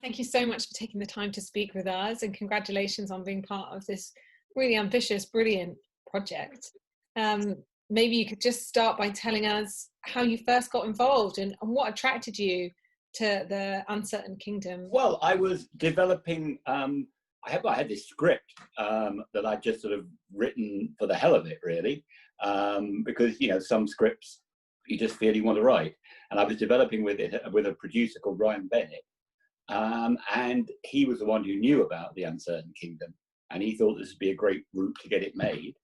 Thank you so much for taking the time to speak with us, and congratulations on being part of this really ambitious, brilliant project. Maybe you could just start by telling us how you first got involved and what attracted you to the Uncertain Kingdom. Well, I was developing, I had this script that I'd just sort of written for the hell of it, really, because, you know, some scripts you just feel you want to write. And I was developing with a producer called Ryan Bennett, and he was the one who knew about the Uncertain Kingdom, and he thought this would be a great route to get it made.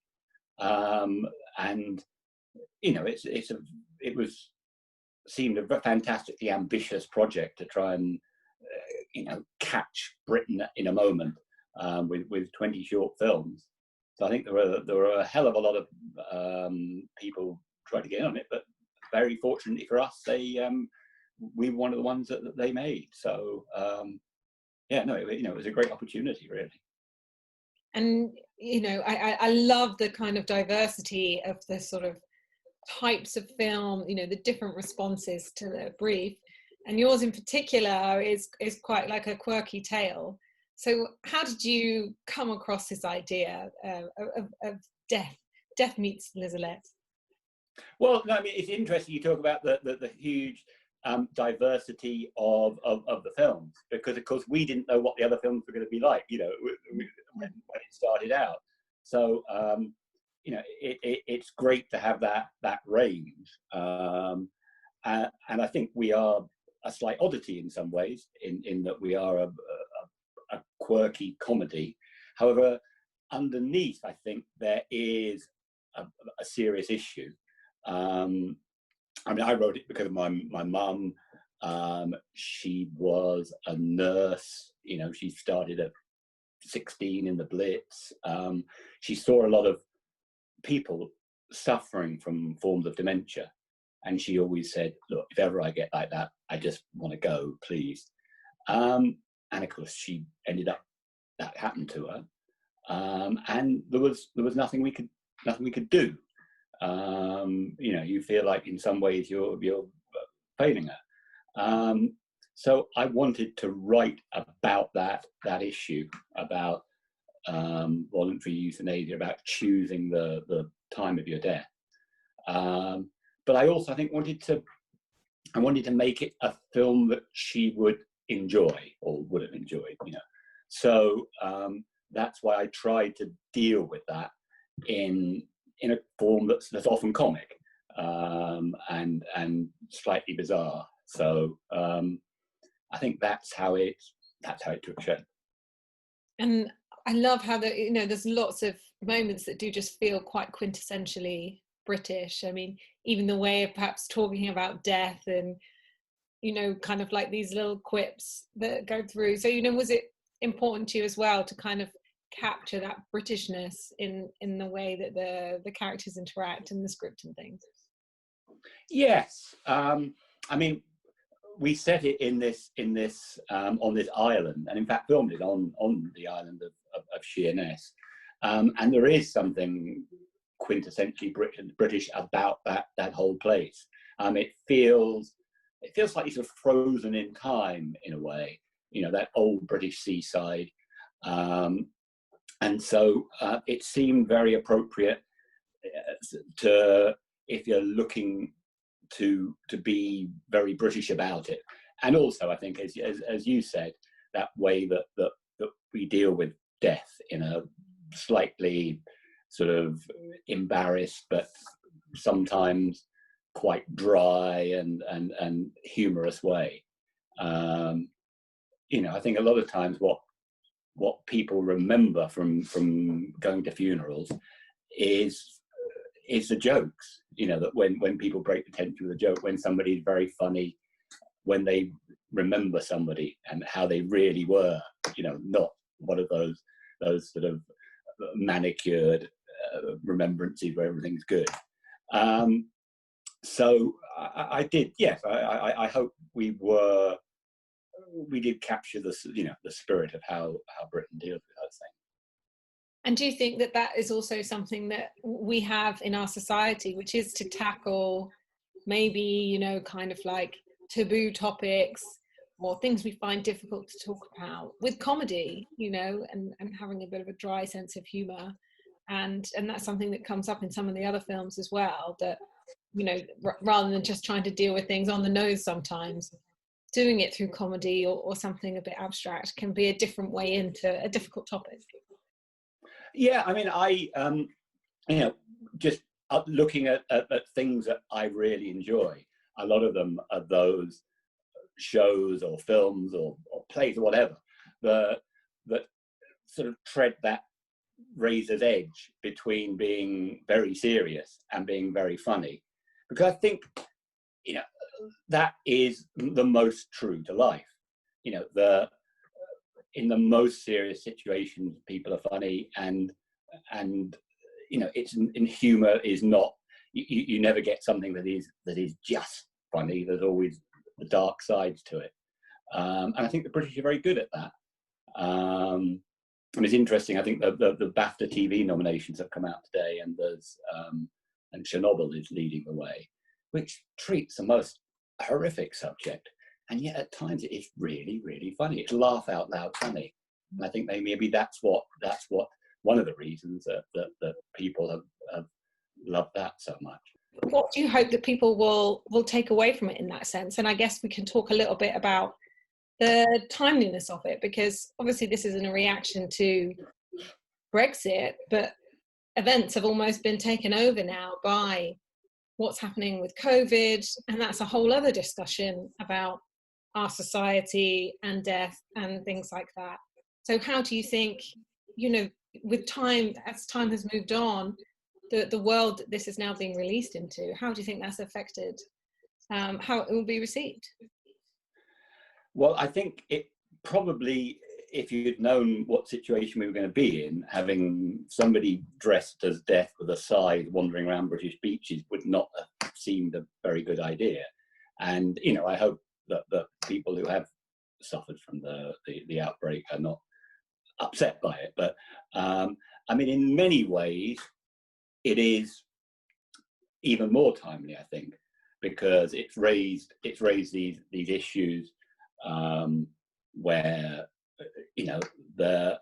And you know, it seemed a fantastically ambitious project to try and you know, catch Britain in a moment with 20 short films. So I think there were a hell of a lot of people trying to get on it, but very fortunately for us, we were one of the ones that they made. So yeah, no, it was a great opportunity, really. And you know, I love the kind of diversity of the sort of types of film, you know, the different responses to the brief, and yours in particular is quite like a quirky tale. So how did you come across this idea of Death Meets Lisolette? Well, no, I mean, it's interesting you talk about the huge diversity of the films, because of course we didn't know what the other films were going to be like, you know, when it started out. So you know, it's great to have that range, and I think we are a slight oddity in some ways, in that we are a quirky comedy. However, underneath, I think there is a serious issue. I mean, I wrote it because of my mum. She was a nurse. You know, she started at 16 in the Blitz. She saw a lot of people suffering from forms of dementia, and she always said, "Look, if ever I get like that, I just want to go, please." And of course, she ended up, that happened to her, and there was nothing we could do. You know, you feel like in some ways you're failing her. So I wanted to write about that issue, about voluntary euthanasia, about choosing the time of your death. But I also, I think, wanted to make it a film that she would enjoy, or would have enjoyed, you know. So that's why I tried to deal with that in a form that's often comic and slightly bizarre. So I think that's how it took shape. And I love how you know, there's lots of moments that do just feel quite quintessentially British. I mean, even the way of perhaps talking about death, and you know, kind of like these little quips that go through. So, you know, was it important to you as well to kind of capture that Britishness in the way that the characters interact in the script and things? Yes. I mean, we set it in this on this island, and in fact filmed it on the island of Sheerness, and there is something quintessentially British about that whole place. It feels like it's sort of frozen in time in a way, you know, that old British seaside. And so it seemed very appropriate to, if you're looking to be very British about it. And also, I think, as you said, that way that we deal with death in a slightly sort of embarrassed, but sometimes quite dry and humorous way. You know, I think a lot of times what people remember from going to funerals is the jokes, you know, that when people break the tension with a joke, when somebody's very funny, when they remember somebody and how they really were, you know, not one of those sort of manicured remembrances where everything's good. So I did, yes, I hope we did capture the spirit of how Britain deals with those things. And do you think that is also something that we have in our society, which is to tackle maybe, you know, kind of like taboo topics, or things we find difficult to talk about, with comedy, you know, and having a bit of a dry sense of humor. And that's something that comes up in some of the other films as well, that, you know, rather than just trying to deal with things on the nose, sometimes doing it through comedy or something a bit abstract can be a different way into a difficult topic. Yeah, I mean, you know, just looking at things that I really enjoy, a lot of them are those shows or films or plays or whatever that sort of tread that razor's edge between being very serious and being very funny, because I think, you know, that is the most true to life. You know, in the most serious situations, people are funny, and you know, it's in humor is not, you never get something that is just funny. There's always the dark sides to it, and I think the British are very good at that. And it's interesting. I think the BAFTA TV nominations have come out today, and and Chernobyl is leading the way, which treats the most horrific subject, and yet at times it is really, really funny. It's laugh out loud funny, and I think maybe that's what one of the reasons that people have loved that so much. What do you hope that people will take away from it in that sense? And I guess we can talk a little bit about the timeliness of it, because obviously this isn't a reaction to Brexit, but events have almost been taken over now by what's happening with COVID, and that's a whole other discussion about our society and death and things like that. So how do you think, you know, with time, as time has moved on, the world that this is now being released into, how do you think that's affected how it will be received? Well, I think it probably, if you'd known what situation we were going to be in, having somebody dressed as Death with a scythe wandering around British beaches would not have seemed a very good idea. And, you know, I hope that the people who have suffered from the outbreak are not upset by it. But, I mean, in many ways, it is even more timely, I think, because it's raised these issues where, you know, the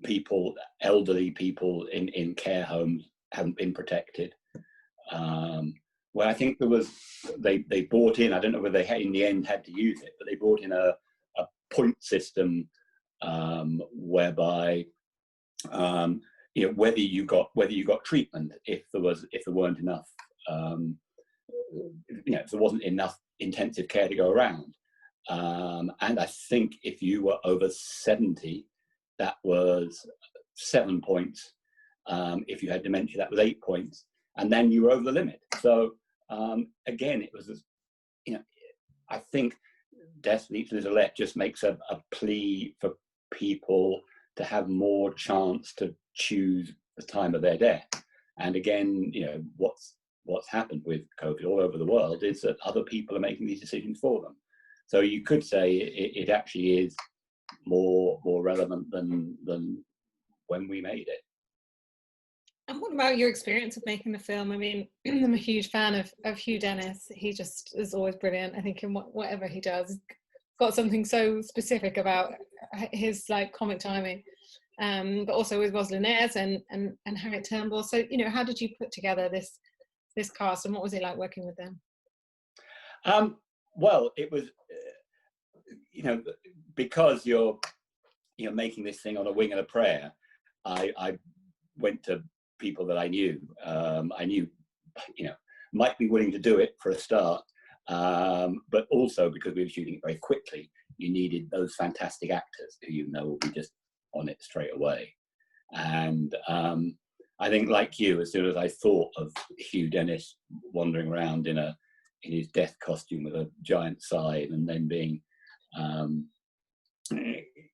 people, elderly people in care homes haven't been protected. Where I think they brought in, I don't know whether they in the end had to use it, but they brought in a point system whereby you know, whether you got treatment if there weren't enough, you know, if there wasn't enough intensive care to go around. And I think if you were over 70, that was 7 points. If you had dementia, that was 8 points, and then you were over the limit. So again, it was, you know, I think Death Meets Lisolette just makes a plea for people to have more chance to choose the time of their death. And again, you know, what's happened with COVID all over the world is that other people are making these decisions for them. So you could say it actually is more relevant than when we made it. And what about your experience of making the film? I mean, I'm a huge fan of Hugh Dennis. He just is always brilliant. I think in whatever he does, got something so specific about his like comic timing. But also with Rosalind Ayres and Harriet Turnbull. So, you know, how did you put together this cast, and what was it like working with them? Well, it was, you know, because you're making this thing on a wing and a prayer. I went to people that I knew, you know, might be willing to do it for a start, but also because we were shooting it very quickly, you needed those fantastic actors who, you know, will be just on it straight away. And I think, like you, as soon as I thought of Hugh Dennis wandering around in his death costume with a giant scythe, and then being,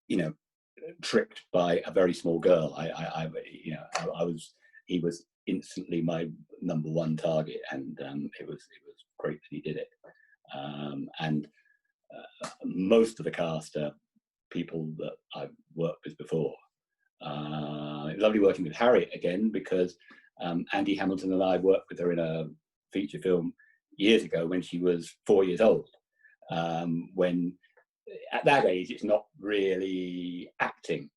you know, tricked by a very small girl, he was instantly my number one target, and it was great that he did it. And most of the cast are people that I've worked with before. It was lovely working with Harriet again, because Andy Hamilton and I worked with her in a feature film years ago when she was 4 years old. when at that age it's not really acting.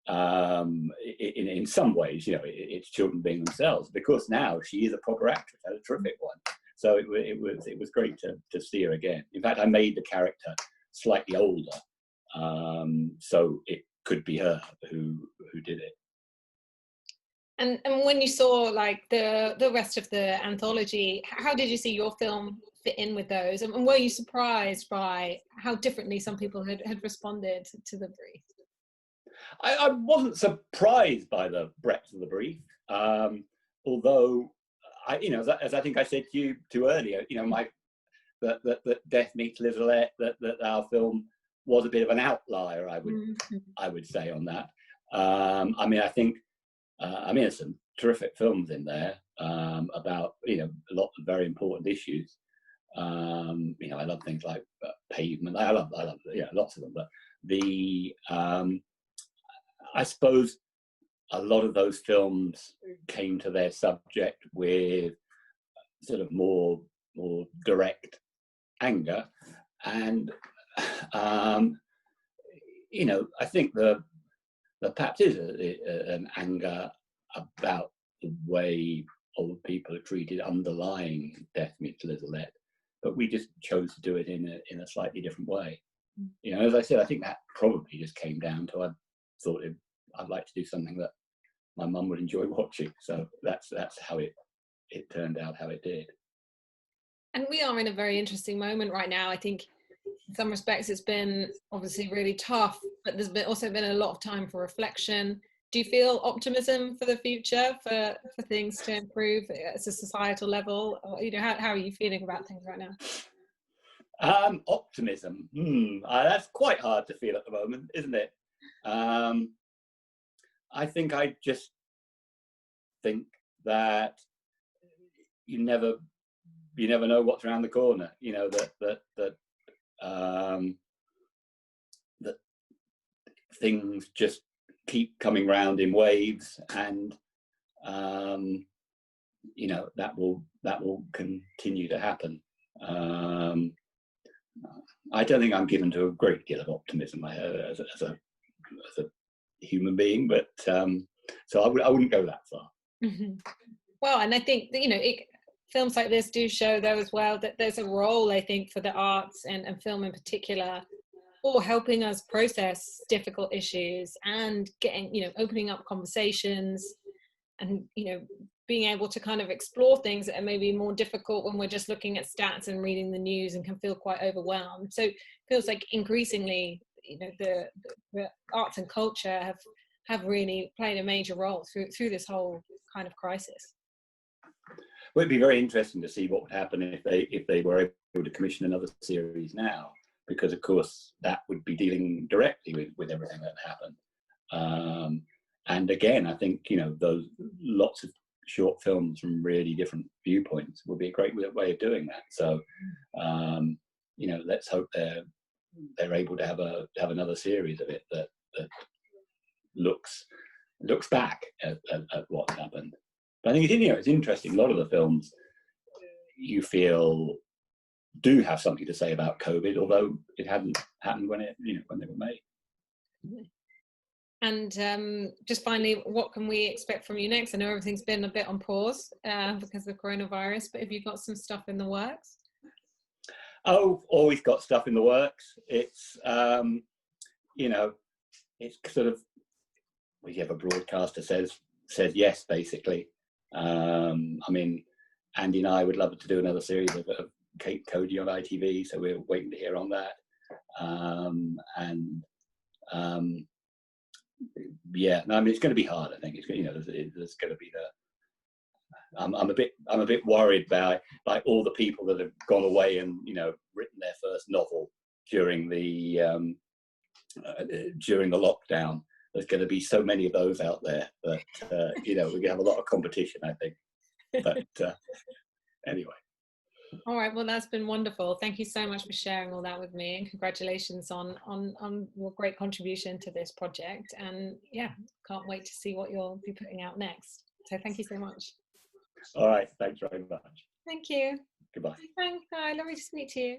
In some ways, you know, it's children being themselves. Because now she is a proper actress, and a terrific one. So it was great to see her again. In fact, I made the character slightly older, so it could be her who did it. And when you saw like the rest of the anthology, how did you see your film fit in with those? And were you surprised by how differently some people had responded to the brief? I wasn't surprised by the breadth of the brief, although you know, as I think I said to you earlier, you know, that Death Meets Lisolette, that our film was a bit of an outlier, I would say on that. I mean, I think there's some terrific films in there about, you know, a lot of very important issues. You know, I love things like Pavement. I love yeah, lots of them. But I suppose a lot of those films came to their subject with sort of more direct anger, and you know, I think there perhaps is an anger about the way old people are treated underlying Death Meets Lisolette, but we just chose to do it in a slightly different way. You know, as I said, I think that probably just came down to I thought I'd like to do something that my mum would enjoy watching. So that's how it turned out how it did. And we are in a very interesting moment right now. I think in some respects it's been obviously really tough, but there's also been a lot of time for reflection. Do you feel optimism for the future, for things to improve at a societal level? Or, you know, how are you feeling about things right now? Optimism. That's quite hard to feel at the moment, isn't it? I think I just think that you never know what's around the corner. You know, that things just keep coming round in waves, and you know, that will continue to happen. I don't think I'm given to a great deal of optimism as a human being, but so I wouldn't go that far. Mm-hmm. Well, and I think that, you know, films like this do show though as well that there's a role, I think, for the arts and film in particular, for helping us process difficult issues and getting, you know, opening up conversations and, you know, being able to kind of explore things that are maybe more difficult when we're just looking at stats and reading the news and can feel quite overwhelmed. So it feels like increasingly, you know, the arts and culture have really played a major role through this whole kind of crisis. Well, it'd be very interesting to see what would happen if they were able to commission another series now, because of course that would be dealing directly with everything that happened. And again, I think, you know, those lots of short films from really different viewpoints would be a great way of doing that. So, you know, let's hope they're able to have another series of it that looks back at what happened. But I think it's interesting. A lot of the films you feel do have something to say about COVID, although it hadn't happened when they were made. And just finally, what can we expect from you next? I know everything's been a bit on pause because of coronavirus, but have you got some stuff in the works? Oh, always got stuff in the works. It's you know, it's sort of, we have a broadcaster says yes, basically. I mean, Andy and I would love to do another series of Kate Cody on ITV, so we're waiting to hear on that. Yeah, no, I mean, it's going to be hard. I think it's, you know, there's going to be I'm a bit worried by all the people that have gone away and, you know, written their first novel during the lockdown. There's going to be so many of those out there that you know, we're going to have a lot of competition, I think. But anyway. All right, well, that's been wonderful. Thank you so much for sharing all that with me, and congratulations on your great contribution to this project. And yeah, can't wait to see what you'll be putting out next. So thank you so much. All right, thanks very much. Thank you. Goodbye. Thanks. Bye. Lovely to speak to you.